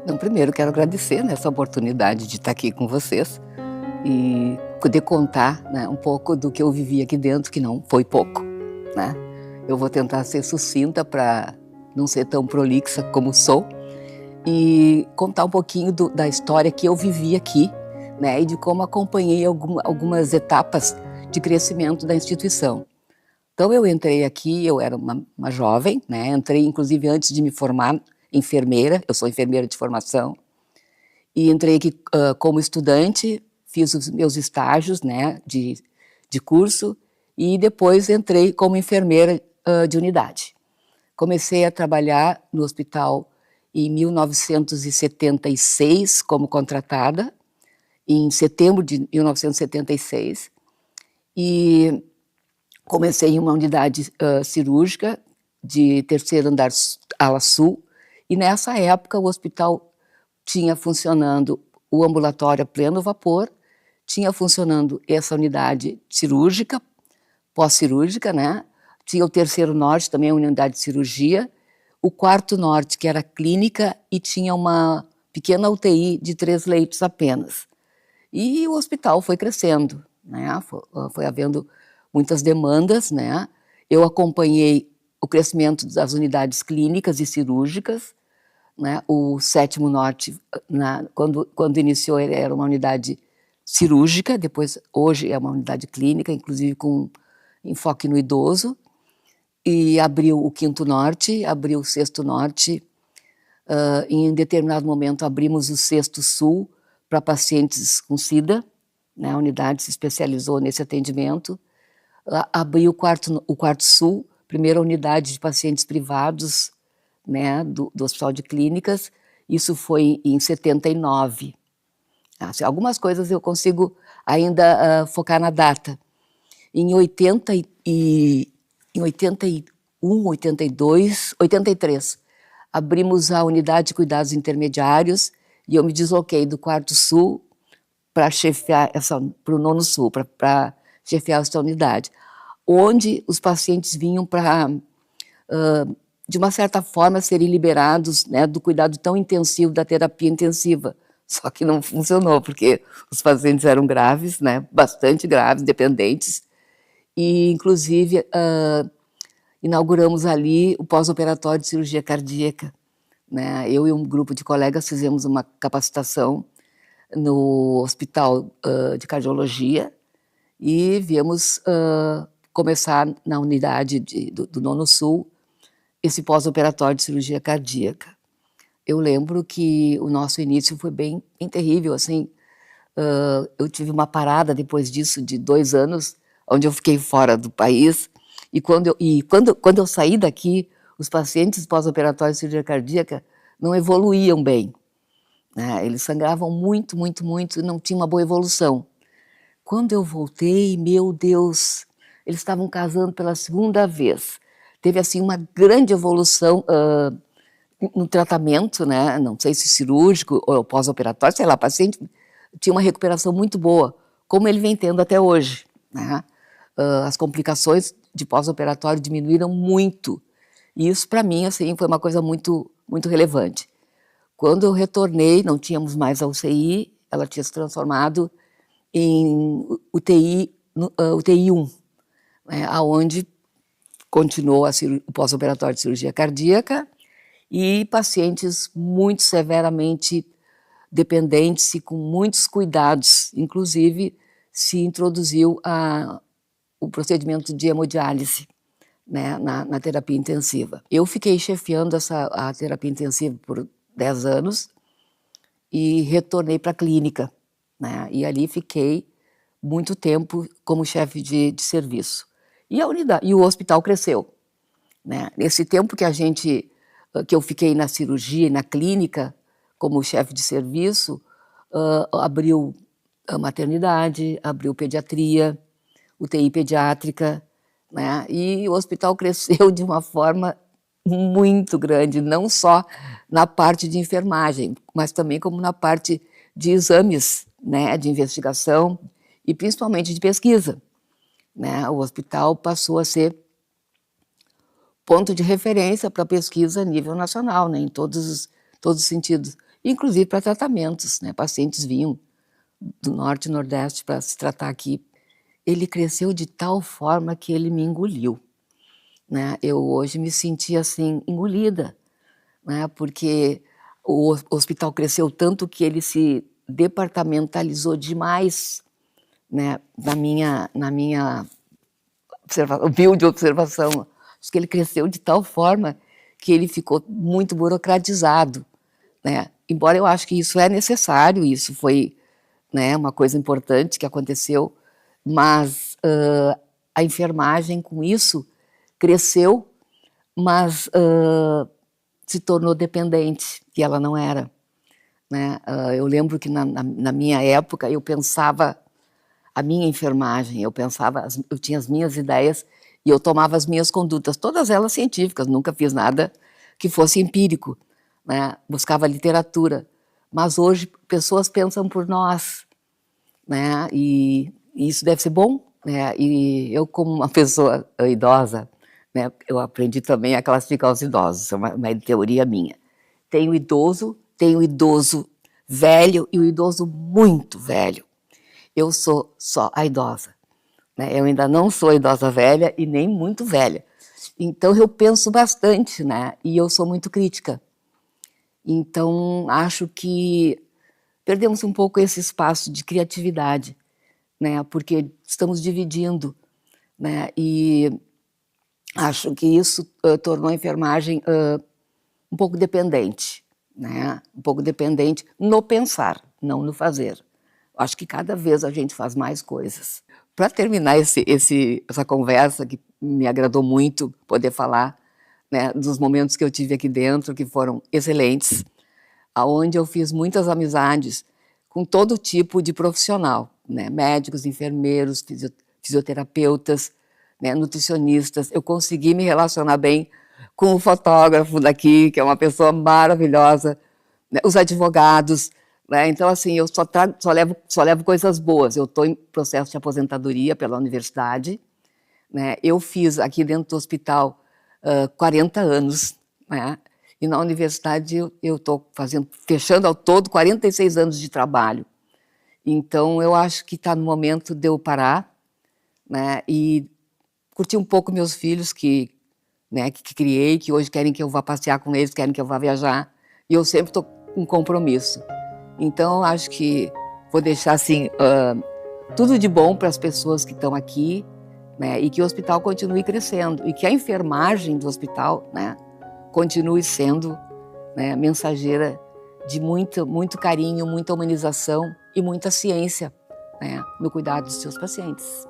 Então, primeiro quero agradecer, né, essa oportunidade de estar aqui com vocês e poder contar, né, um pouco do que eu vivi aqui dentro, que não foi pouco, né. Eu vou tentar ser sucinta para não ser tão prolixa como sou e contar um pouquinho da história que eu vivi aqui, né, e de como acompanhei algumas etapas de crescimento da instituição. Então eu entrei aqui, eu era uma jovem, né, entrei inclusive antes de me formar enfermeira, eu sou enfermeira de formação, e entrei aqui, como estudante, fiz os meus estágios, né, de curso, e depois entrei como enfermeira, de unidade. Comecei a trabalhar no hospital em 1976 como contratada, em setembro de 1976, e comecei em uma unidade, cirúrgica de terceiro andar ala sul, e nessa época o hospital tinha funcionando o ambulatório a pleno vapor, tinha funcionando essa unidade cirúrgica, pós-cirúrgica, né, tinha o terceiro norte, também a unidade de cirurgia, o quarto norte, que era a clínica, e tinha uma pequena UTI de 3 leitos apenas. E o hospital foi crescendo, né, foi havendo muitas demandas, né, eu acompanhei o crescimento das unidades clínicas e cirúrgicas, né, o 7º Norte, quando iniciou ele era uma unidade cirúrgica, depois hoje é uma unidade clínica, inclusive com enfoque no idoso, e abriu o 5º Norte, abriu o 6º Norte, em determinado momento abrimos o 6º Sul para pacientes com SIDA, né, a unidade se especializou nesse atendimento, abriu o 4º Sul, primeira unidade de pacientes privados, né, do Hospital de Clínicas, isso foi em 79. Assim, algumas coisas eu consigo ainda focar na data. Em 81, 82, 83, abrimos a unidade de cuidados intermediários e eu me desloquei do 4º Sul para chefiar para o 9º Sul, para chefiar essa unidade, onde os pacientes vinham para de uma certa forma, serem liberados, né, do cuidado tão intensivo da terapia intensiva. Só que não funcionou, porque os pacientes eram graves, né, bastante graves, dependentes, e inclusive inauguramos ali o pós-operatório de cirurgia cardíaca, né, eu e um grupo de colegas fizemos uma capacitação no hospital de cardiologia e viemos começar na unidade do 9º Sul, esse pós-operatório de cirurgia cardíaca. Eu lembro que o nosso início foi bem terrível, assim, eu tive uma parada depois disso de 2 anos, onde eu fiquei fora do país, e quando eu saí daqui, os pacientes pós-operatórios de cirurgia cardíaca não evoluíam bem, né, eles sangravam muito, muito, muito e não tinha uma boa evolução. Quando eu voltei, meu Deus, eles estavam casando pela 2ª vez. Teve, assim, uma grande evolução no tratamento, né, não sei se cirúrgico ou pós-operatório, sei lá, o paciente tinha uma recuperação muito boa, como ele vem tendo até hoje, né. As complicações de pós-operatório diminuíram muito, e isso para mim, assim, foi uma coisa muito, muito relevante. Quando eu retornei, não tínhamos mais a UCI, ela tinha se transformado em UTI 1, né, aonde continuou o pós-operatório de cirurgia cardíaca e pacientes muito severamente dependentes e com muitos cuidados, inclusive se introduziu o procedimento de hemodiálise, né, na terapia intensiva. Eu fiquei chefiando a terapia intensiva por 10 anos e retornei para a clínica, né, e ali fiquei muito tempo como chefe de serviço. E o hospital cresceu, né. Nesse tempo que eu fiquei na cirurgia e na clínica, como chefe de serviço, abriu a maternidade, abriu pediatria, UTI pediátrica, né, e o hospital cresceu de uma forma muito grande, não só na parte de enfermagem, mas também como na parte de exames, né, de investigação e principalmente de pesquisa, né. O hospital passou a ser ponto de referência para pesquisa a nível nacional, né, em todos os sentidos. inclusive para tratamentos, né? Pacientes vinham do norte e nordeste para se tratar aqui. Ele cresceu de tal forma que ele me engoliu, né? Eu hoje me senti assim, engolida, né? Porque o hospital cresceu tanto que ele se departamentalizou demais, né? Na minha humilde observação. Acho que ele cresceu de tal forma que ele ficou muito burocratizado, né? Embora eu acho que isso é necessário, isso foi, né, uma coisa importante que aconteceu, mas a enfermagem com isso cresceu, mas se tornou dependente, e ela não era, né? Eu lembro que na minha época eu pensava a minha enfermagem, eu tinha as minhas ideias e eu tomava as minhas condutas, todas elas científicas, nunca fiz nada que fosse empírico, né? Buscava literatura, mas hoje pessoas pensam por nós, né? E isso deve ser bom, né? E eu, como uma pessoa idosa, né, eu aprendi também a classificar os idosos, isso é uma teoria minha. Tem o idoso velho e o idoso muito velho. Eu sou só a idosa, né? Eu ainda não sou idosa velha e nem muito velha. Então eu penso bastante, né? E eu sou muito crítica. Então acho que perdemos um pouco esse espaço de criatividade, né? Porque estamos dividindo, né? E acho que isso tornou a enfermagem um pouco dependente, né? Um pouco dependente no pensar, não no fazer. Acho que cada vez a gente faz mais coisas. Para terminar essa conversa, que me agradou muito poder falar, né, dos momentos que eu tive aqui dentro, que foram excelentes, aonde eu fiz muitas amizades com todo tipo de profissional, né, médicos, enfermeiros, fisioterapeutas, né, nutricionistas. Eu consegui me relacionar bem com o fotógrafo daqui, que é uma pessoa maravilhosa, né, os advogados, né? Então, assim, eu só levo coisas boas. Eu estou em processo de aposentadoria pela universidade, né? Eu fiz aqui dentro do hospital 40 anos, né? E na universidade eu estou fechando ao todo 46 anos de trabalho. Então, eu acho que está no momento de eu parar, né? E curtir um pouco meus filhos né, que criei, que hoje querem que eu vá passear com eles, querem que eu vá viajar. E eu sempre estou com compromisso. Então, acho que vou deixar assim, tudo de bom para as pessoas que estão aqui, né, e que o hospital continue crescendo, e que a enfermagem do hospital, né, continue sendo, né, mensageira de muito carinho, muita humanização e muita ciência, né, no cuidado dos seus pacientes.